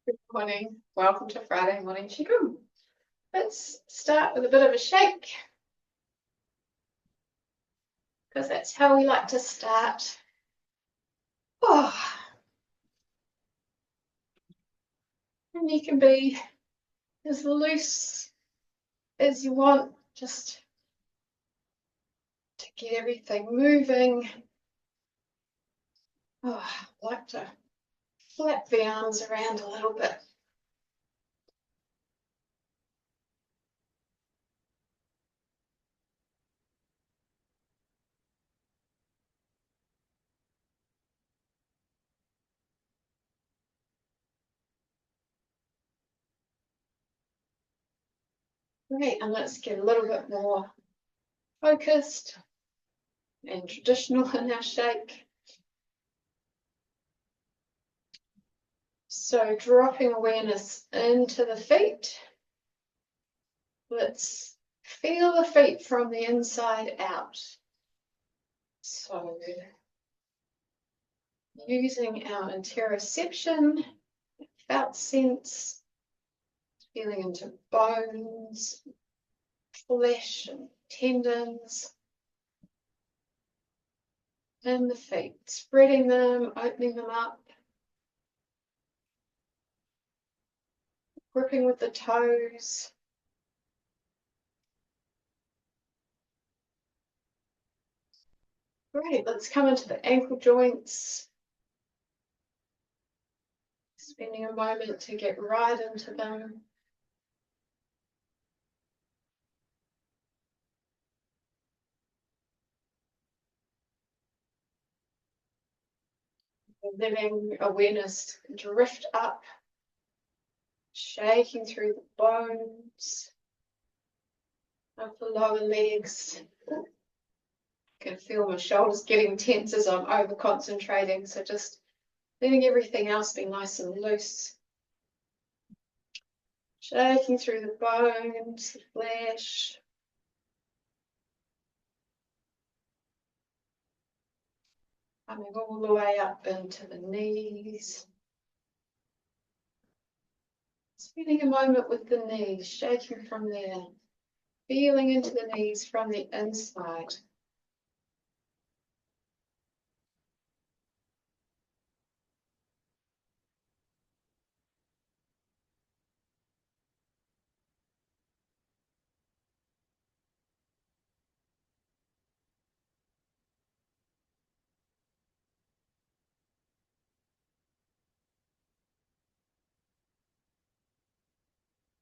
Good morning. Welcome to Friday morning Qi Gong. Let's start with a bit of a shake, because that's how we like to start. Oh. And you can be as loose as you want, just to get everything moving. Oh, I like to flap the arms around a little bit. Great, and let's get a little bit more focused and traditional in our shake. So dropping awareness into the feet. Let's feel the feet from the inside out. So using our interoception, felt sense, feeling into bones, flesh and tendons in the feet, spreading them, opening them up, gripping with the toes. Great, let's come into the ankle joints. Spending a moment to get right into them. Letting awareness drift up, shaking through the bones of the lower legs. I can feel my shoulders getting tense as I'm over concentrating, so just letting everything else be nice and loose. Shaking through the bones, the flesh. Coming all the way up into the knees. Spending a moment with the knees, shaking from there. Feeling into the knees from the inside.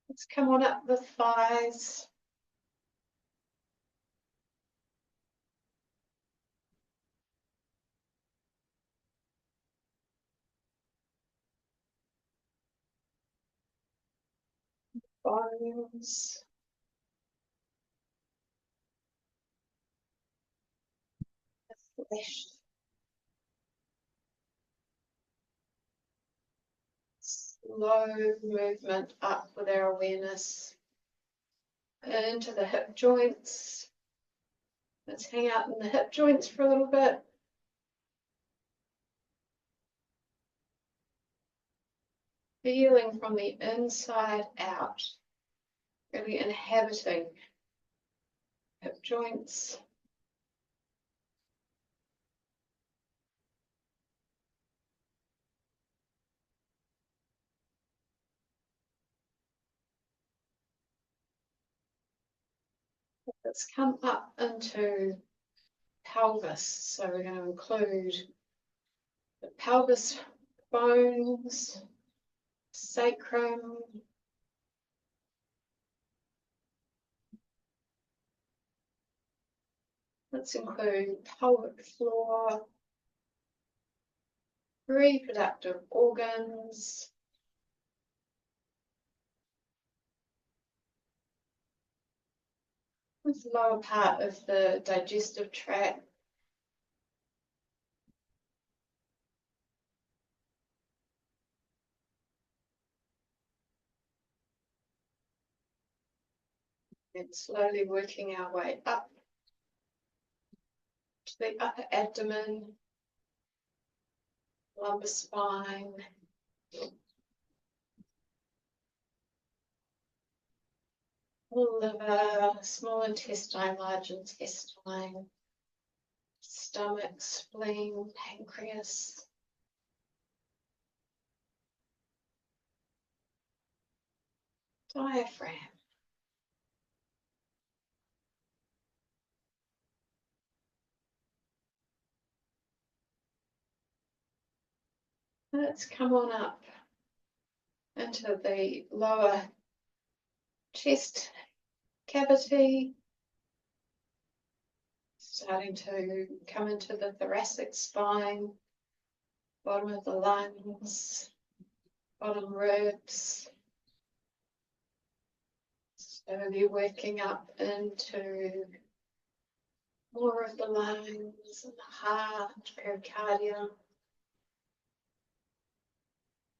Let's come on up the thighs. Bones. The flesh. Slow movement up with our awareness into the hip joints. Let's hang out in the hip joints for a little bit. Feeling from the inside out, really inhabiting hip joints. Let's come up into pelvis. So we're going to include the pelvis bones, sacrum, let's include pelvic floor, reproductive organs, this lower part of the digestive tract. And slowly working our way up to the upper abdomen, lumbar spine, liver, small intestine, large intestine, stomach, spleen, pancreas, diaphragm. Let's come on up into the lower chest cavity, starting to come into the thoracic spine, bottom of the lungs, bottom ribs. Slowly working up into more of the lungs and the heart, pericardium.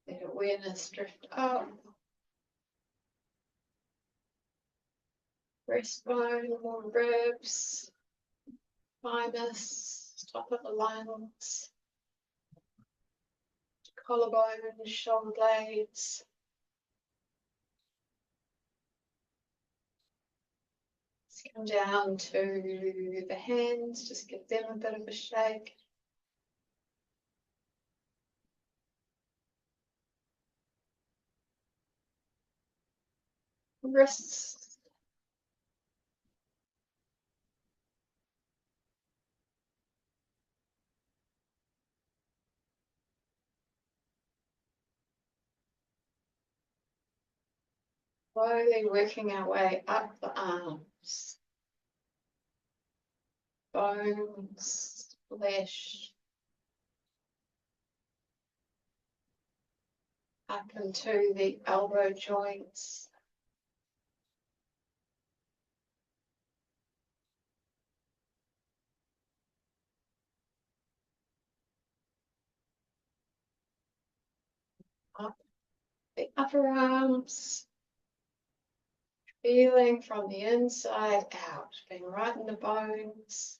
Let awareness drift up. Breastbone, more ribs, thymus, top of the lungs, collarbone, shoulder blades. Let's come down to the hands, just give them a bit of a shake. Wrists. Slowly working our way up the arms, bones, flesh, up into the elbow joints. Up the upper arms, feeling from the inside out, being right in the bones.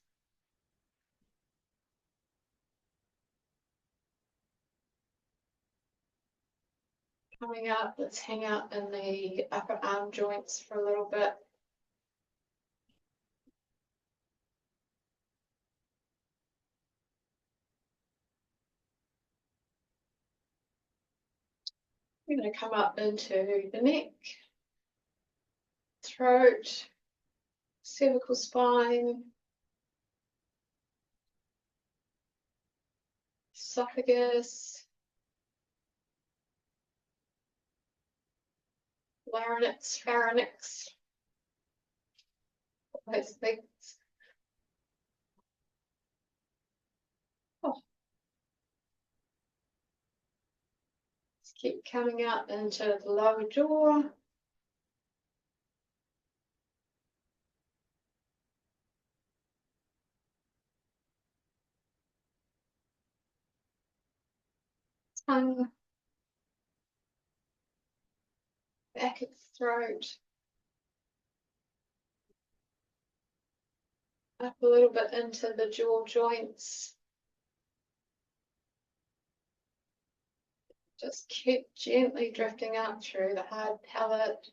Coming up, let's hang out in the upper arm joints for a little bit. We're going to come up into the neck, throat, cervical spine, esophagus, larynx, pharynx, all those things. Oh. Let's keep coming up into the lower jaw. Tongue, back of the throat, up a little bit into the jaw joints. Just keep gently drifting up through the hard palate,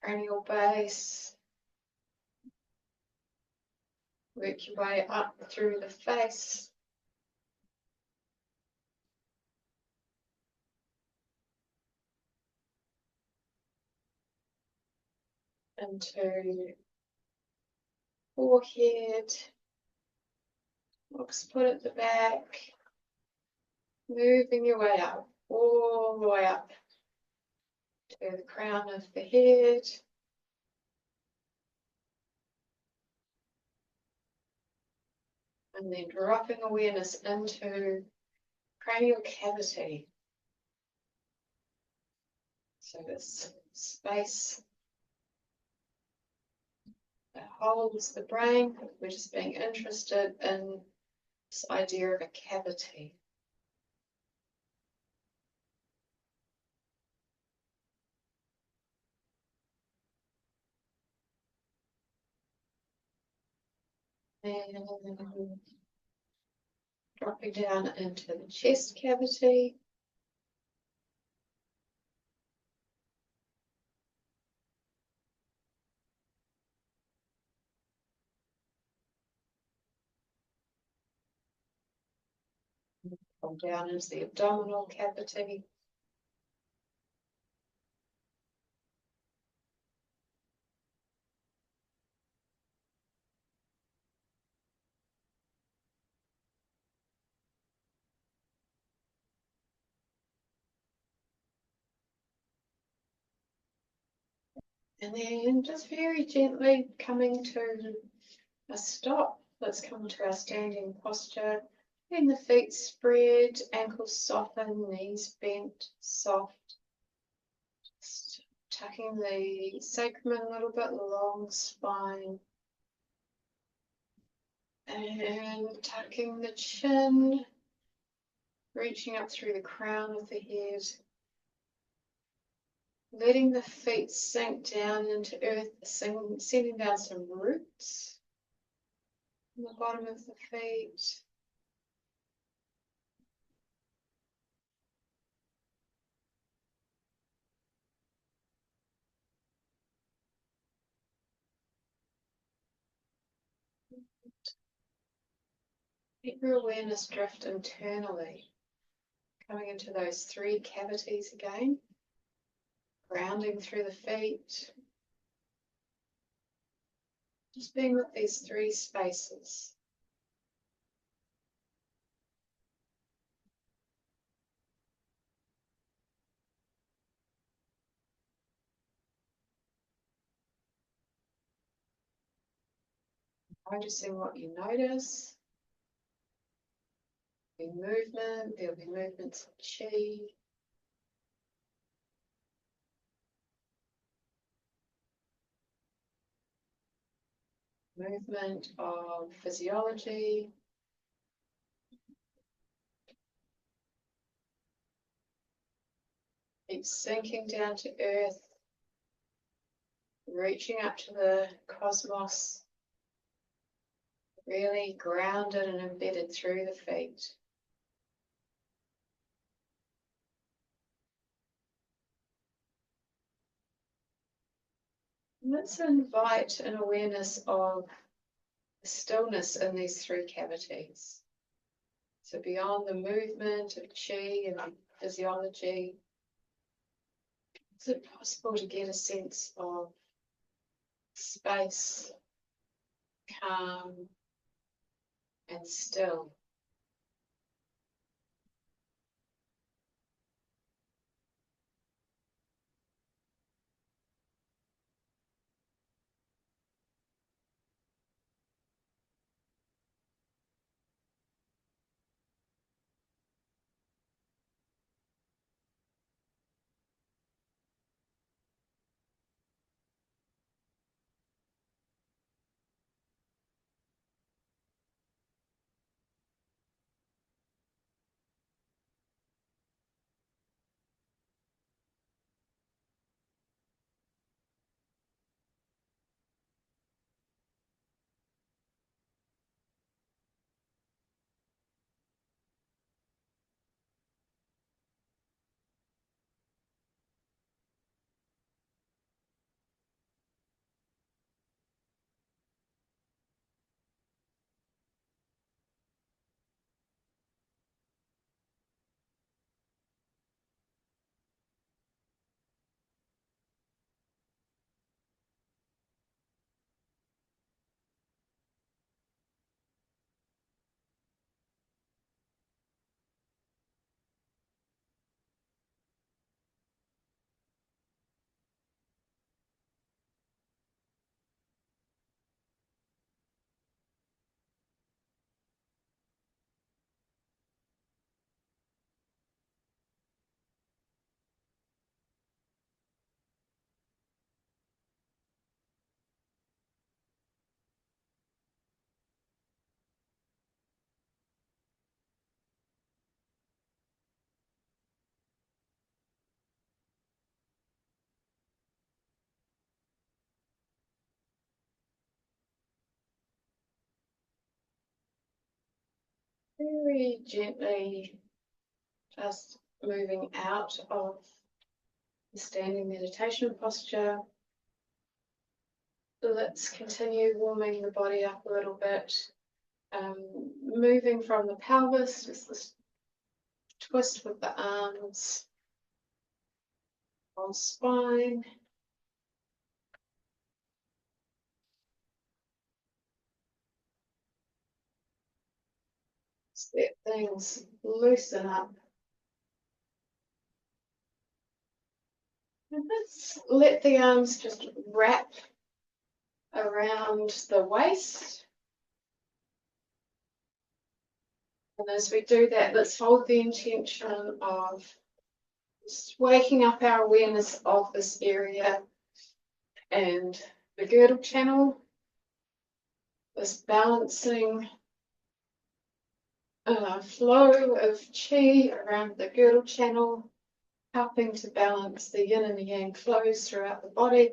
cranial base. Work your way up through the face. Into forehead, occiput at the back, moving your way up, all the way up to the crown of the head. And then dropping awareness into cranial cavity. So this space that holds the brain. We're just being interested in this idea of a cavity. And dropping down into the chest cavity. Pull down into the abdominal cavity. And then just very gently coming to a stop. Let's come to our standing posture. Letting the feet spread, ankles soften, knees bent, soft. Just tucking the sacrum in a little bit, long spine. And tucking the chin, reaching up through the crown of the head. Letting the feet sink down into earth, sending down some roots on the bottom of the feet. Let your awareness drift internally, coming into those three cavities again, grounding through the feet. Just being with these three spaces. Noticing what you notice. There'll be movements of Qi. Movement of physiology. Keep sinking down to earth, reaching up to the cosmos, really grounded and embedded through the feet. Let's invite an awareness of the stillness in these three cavities. So beyond the movement of Qi and physiology, is it possible to get a sense of space, calm, and still? Very gently, just moving out of the standing meditation posture. Let's continue warming the body up a little bit, moving from the pelvis, just this twist with the arms on spine. Let things loosen up. And let's let the arms just wrap around the waist. And as we do that, let's hold the intention of just waking up our awareness of this area and the girdle channel, this balancing flow of qi around the girdle channel, helping to balance the yin and the yang flows throughout the body.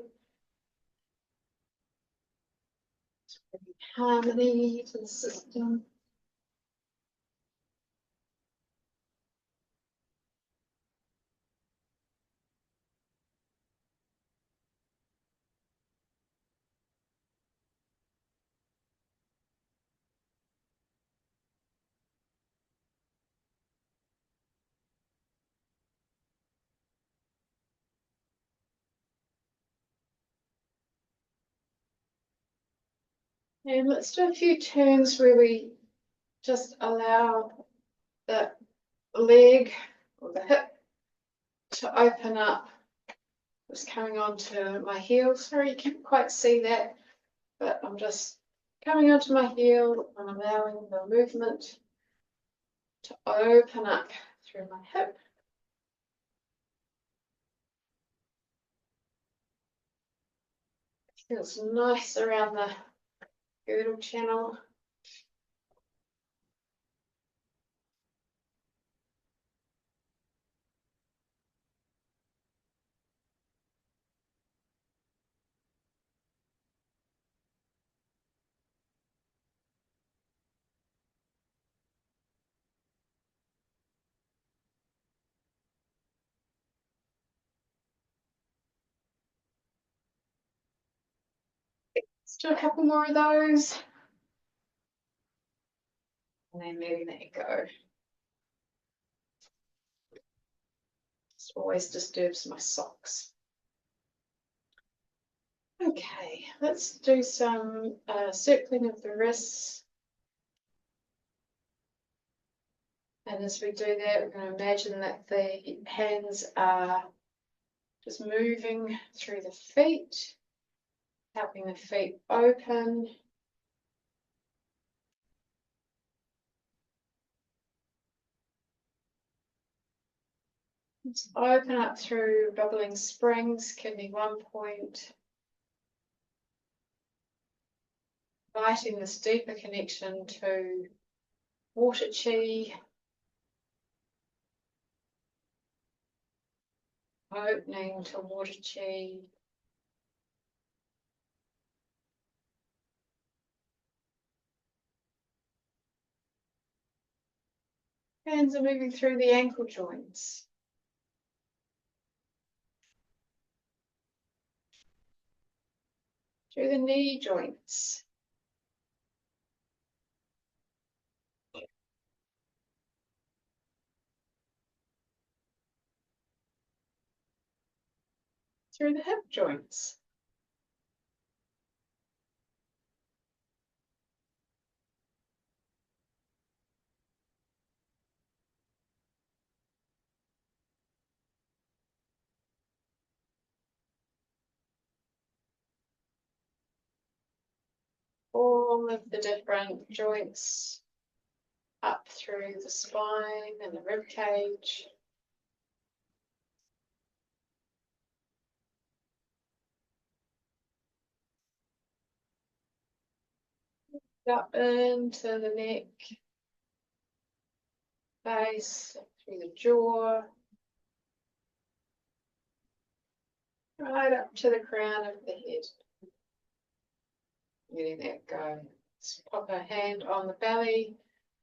Bringing harmony to the system. And let's do a few turns where we just allow the leg or the hip to open up. Just coming onto my heel. Sorry, you can't quite see that, but I'm just coming onto my heel and allowing the movement to open up through my hip. Feels nice around the girdle channel. Let's do a couple more of those. And then letting that go. This always disturbs my socks. Okay, let's do some circling of the wrists. And as we do that, we're going to imagine that the hands are just moving through the feet, helping the feet open. Let's open up through bubbling springs, kidney 1 point. Inviting this deeper connection to water qi. Opening to water qi. Hands are moving through the ankle joints. Through the knee joints. Through the hip joints. All of the different joints up through the spine and the rib cage. Up into the neck, face, through the jaw, right up to the crown of the head. Letting that go. Let's pop our hand on the belly,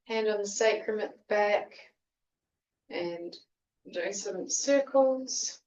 hand on the sacrum at the back, and do some circles.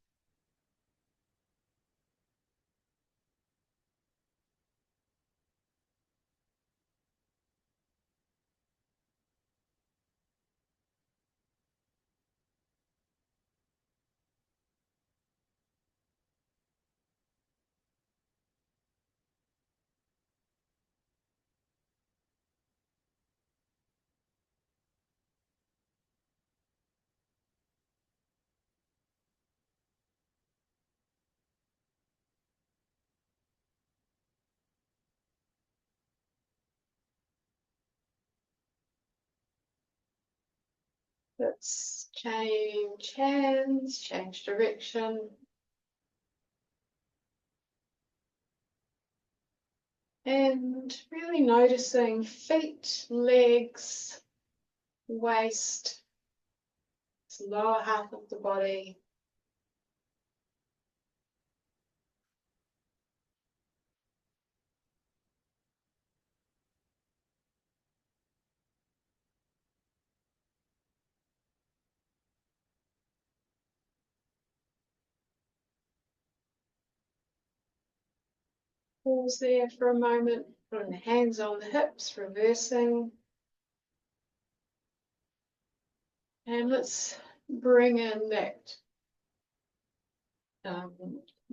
Let's change hands, change direction. And really noticing feet, legs, waist, this lower half of the body. Pause there for a moment, putting the hands on the hips, reversing. And let's bring in that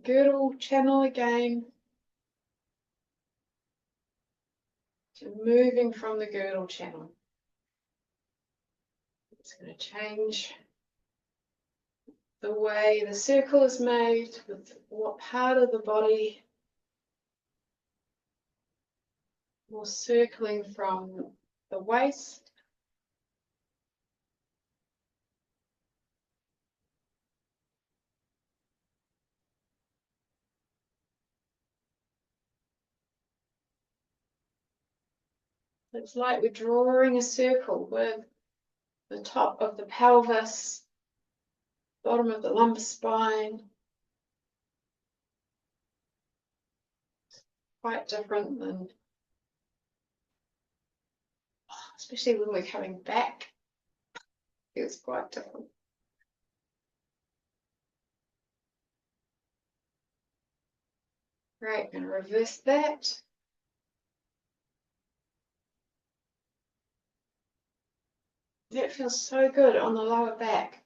girdle channel again. So moving from the girdle channel. It's going to change the way the circle is made, with what part of the body we're circling from the waist. It's like we're drawing a circle with the top of the pelvis, bottom of the lumbar spine. Quite different than, especially when we're coming back, feels quite different. Great, and reverse that. That feels so good on the lower back.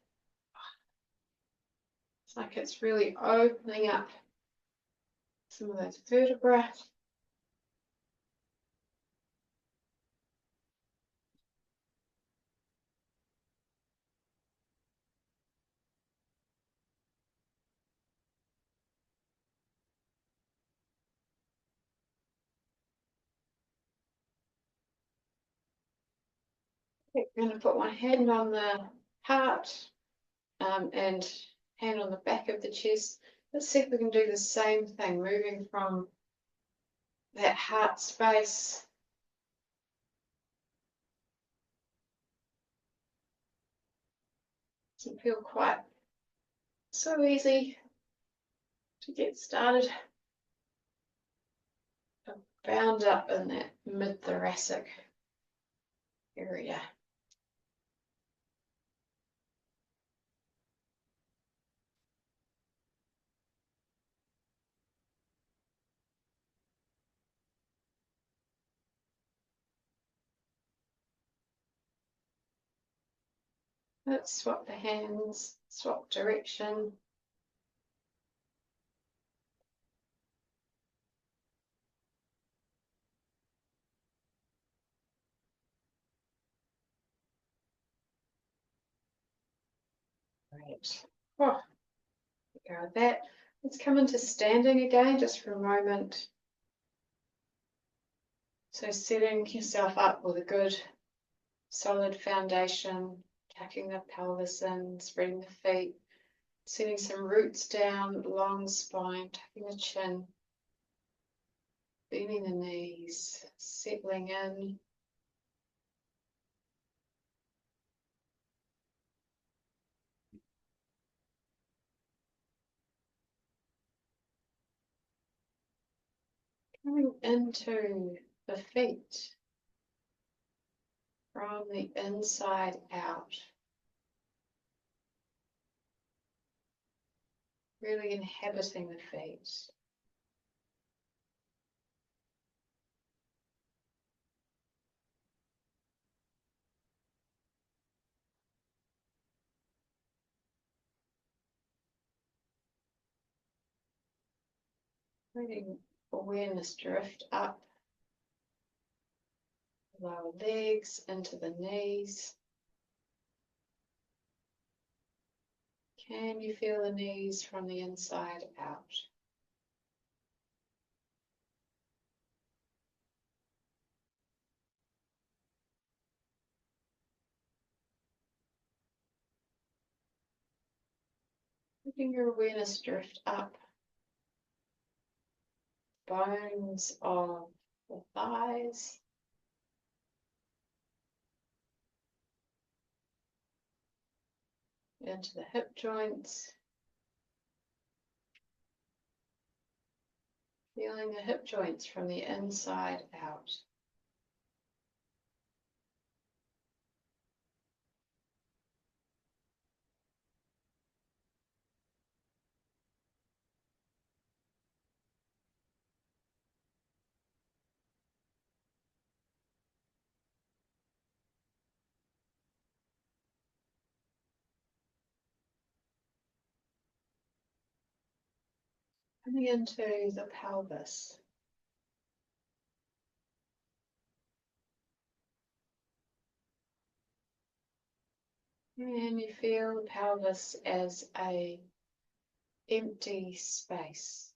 It's like it's really opening up some of those vertebrae. I'm going to put one hand on the heart and hand on the back of the chest. Let's see if we can do the same thing, moving from that heart space. Doesn't feel quite so easy to get started. Bound up in that mid-thoracic area. Let's swap the hands, swap direction. Great. Oh, go with that. Let's come into standing again, just for a moment. So setting yourself up with a good, solid foundation, tucking the pelvis in, spreading the feet, setting some roots down, long spine, tucking the chin, bending the knees, settling in. Coming into the feet from the inside out. Really inhabiting the feet. Letting awareness drift up, lower legs into the knees. Can you feel the knees from the inside out? letting your awareness drift up, bones of the thighs, into the hip joints, feeling the hip joints from the inside out. Coming into the pelvis. And you feel the pelvis as a empty space.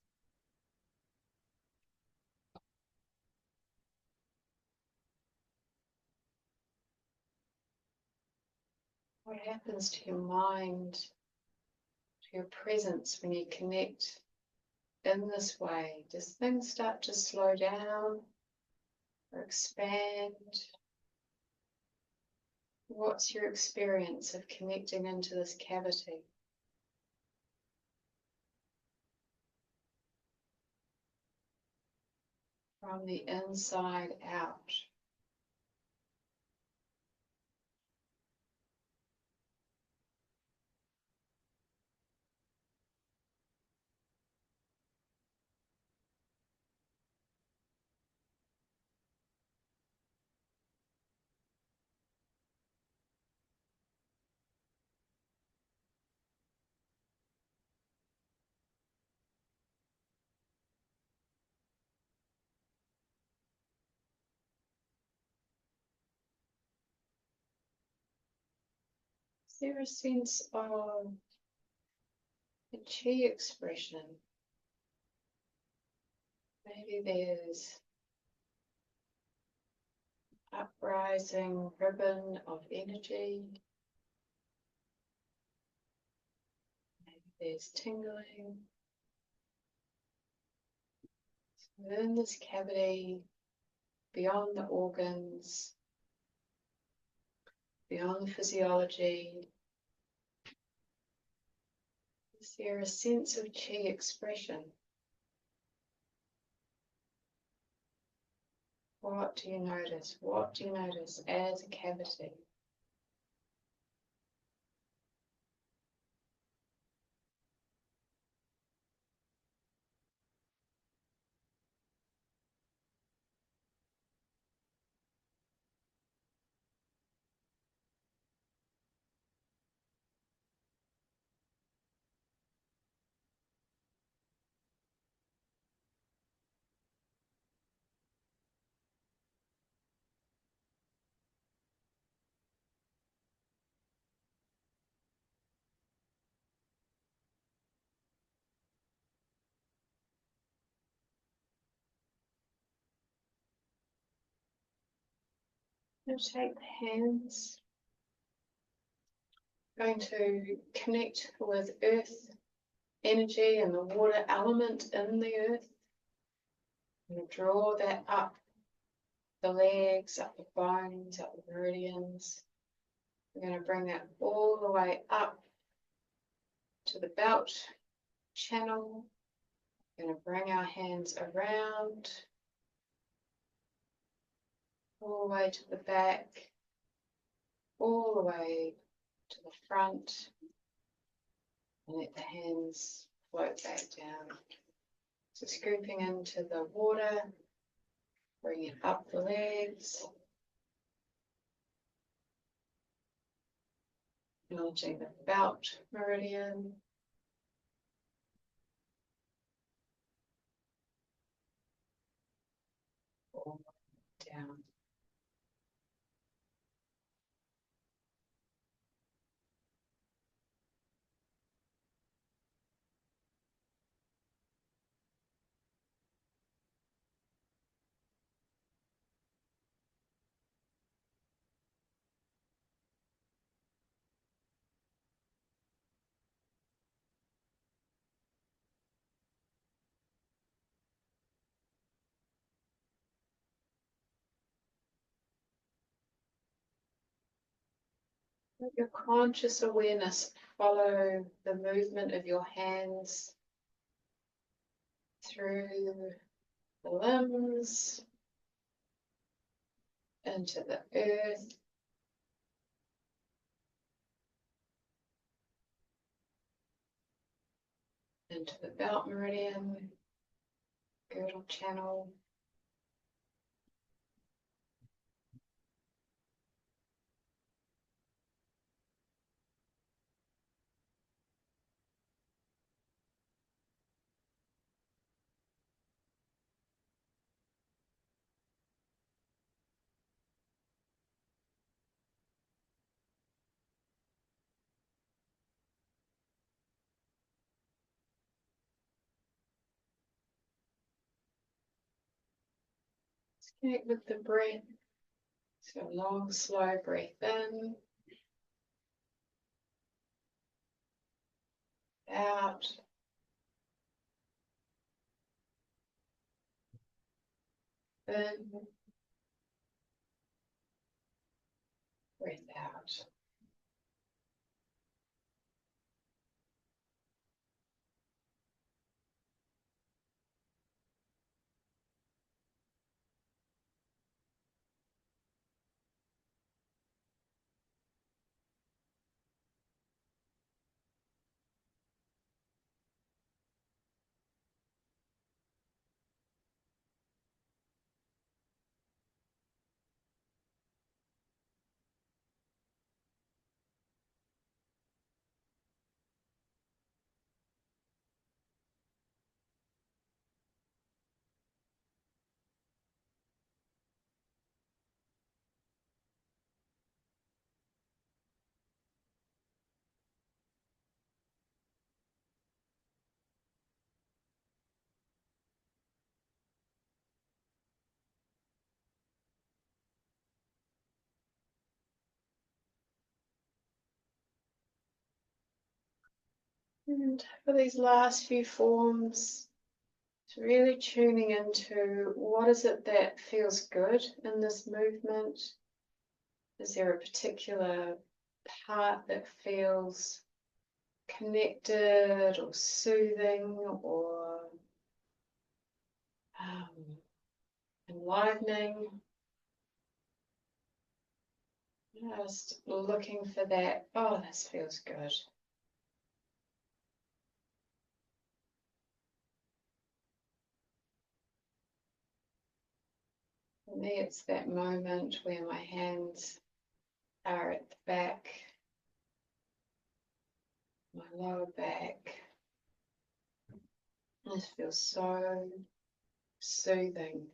What happens to your mind, to your presence when you connect in this way? Does things start to slow down or expand? What's your experience of connecting into this cavity? From the inside out. Is there a sense of the Qi expression? Maybe there's uprising ribbon of energy. Maybe there's tingling. So within this cavity, beyond the organs, beyond the physiology, is there a sense of Qi expression? What do you notice? What do you notice as a cavity? Now take the hands. Going to connect with earth energy and the water element in the earth. And draw that up the legs, up the bones, up the meridians. We're going to bring that all the way up to the belt channel. We're going to bring our hands around, all the way to the back, all the way to the front, and let the hands float back down. So scooping into the water, bring it up the legs, acknowledging the belt meridian, all the way down. Let your conscious awareness follow the movement of your hands through the limbs, into the earth, into the belt meridian, girdle channel. Connect with the breath. So long, slow breath in, out, in, breath out. And for these last few forms, it's really tuning into what is it that feels good in this movement. Is there a particular part that feels connected or soothing or enlivening? Just looking for that, oh, this feels good. For me, it's that moment where my hands are at the back, my lower back. This feels so soothing.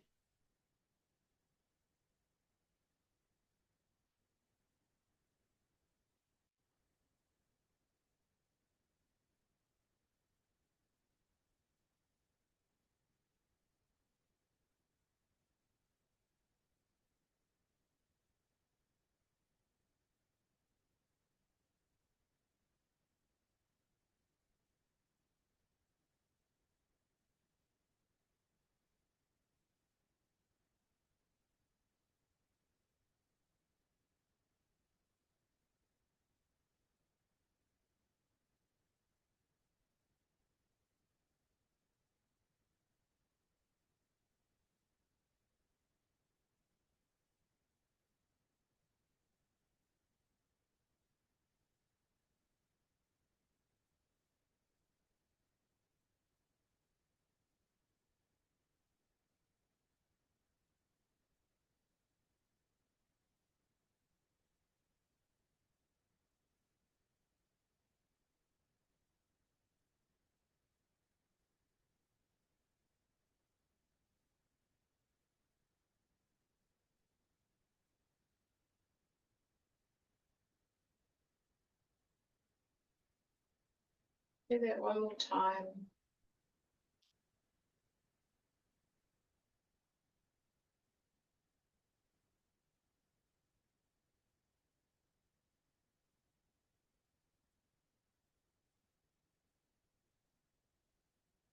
Do that one more time.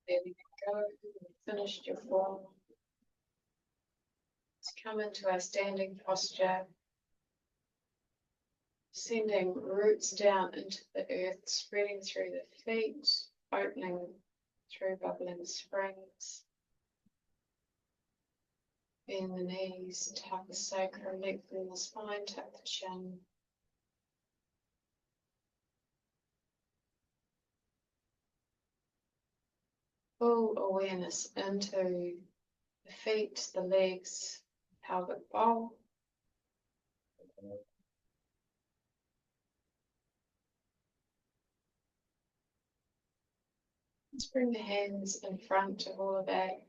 There we go. Finished your form. Let's come into our standing posture. Sending roots down into the earth, spreading through the feet, opening through bubbling springs. Bend the knees, tuck the sacrum, lengthen the spine, tuck the chin. Full awareness into the feet, the legs, pelvic bowl. Let's bring the hands in front of all of that.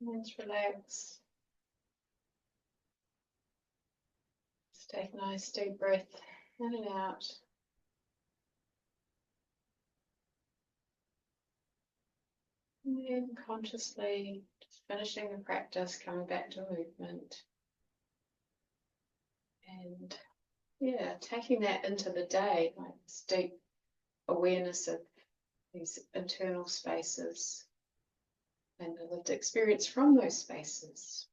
Hands relax. Just take a nice deep breath in and out. And then consciously just finishing the practice, coming back to movement. And yeah, taking that into the day, like this deep awareness of these internal spaces and the lived experience from those spaces.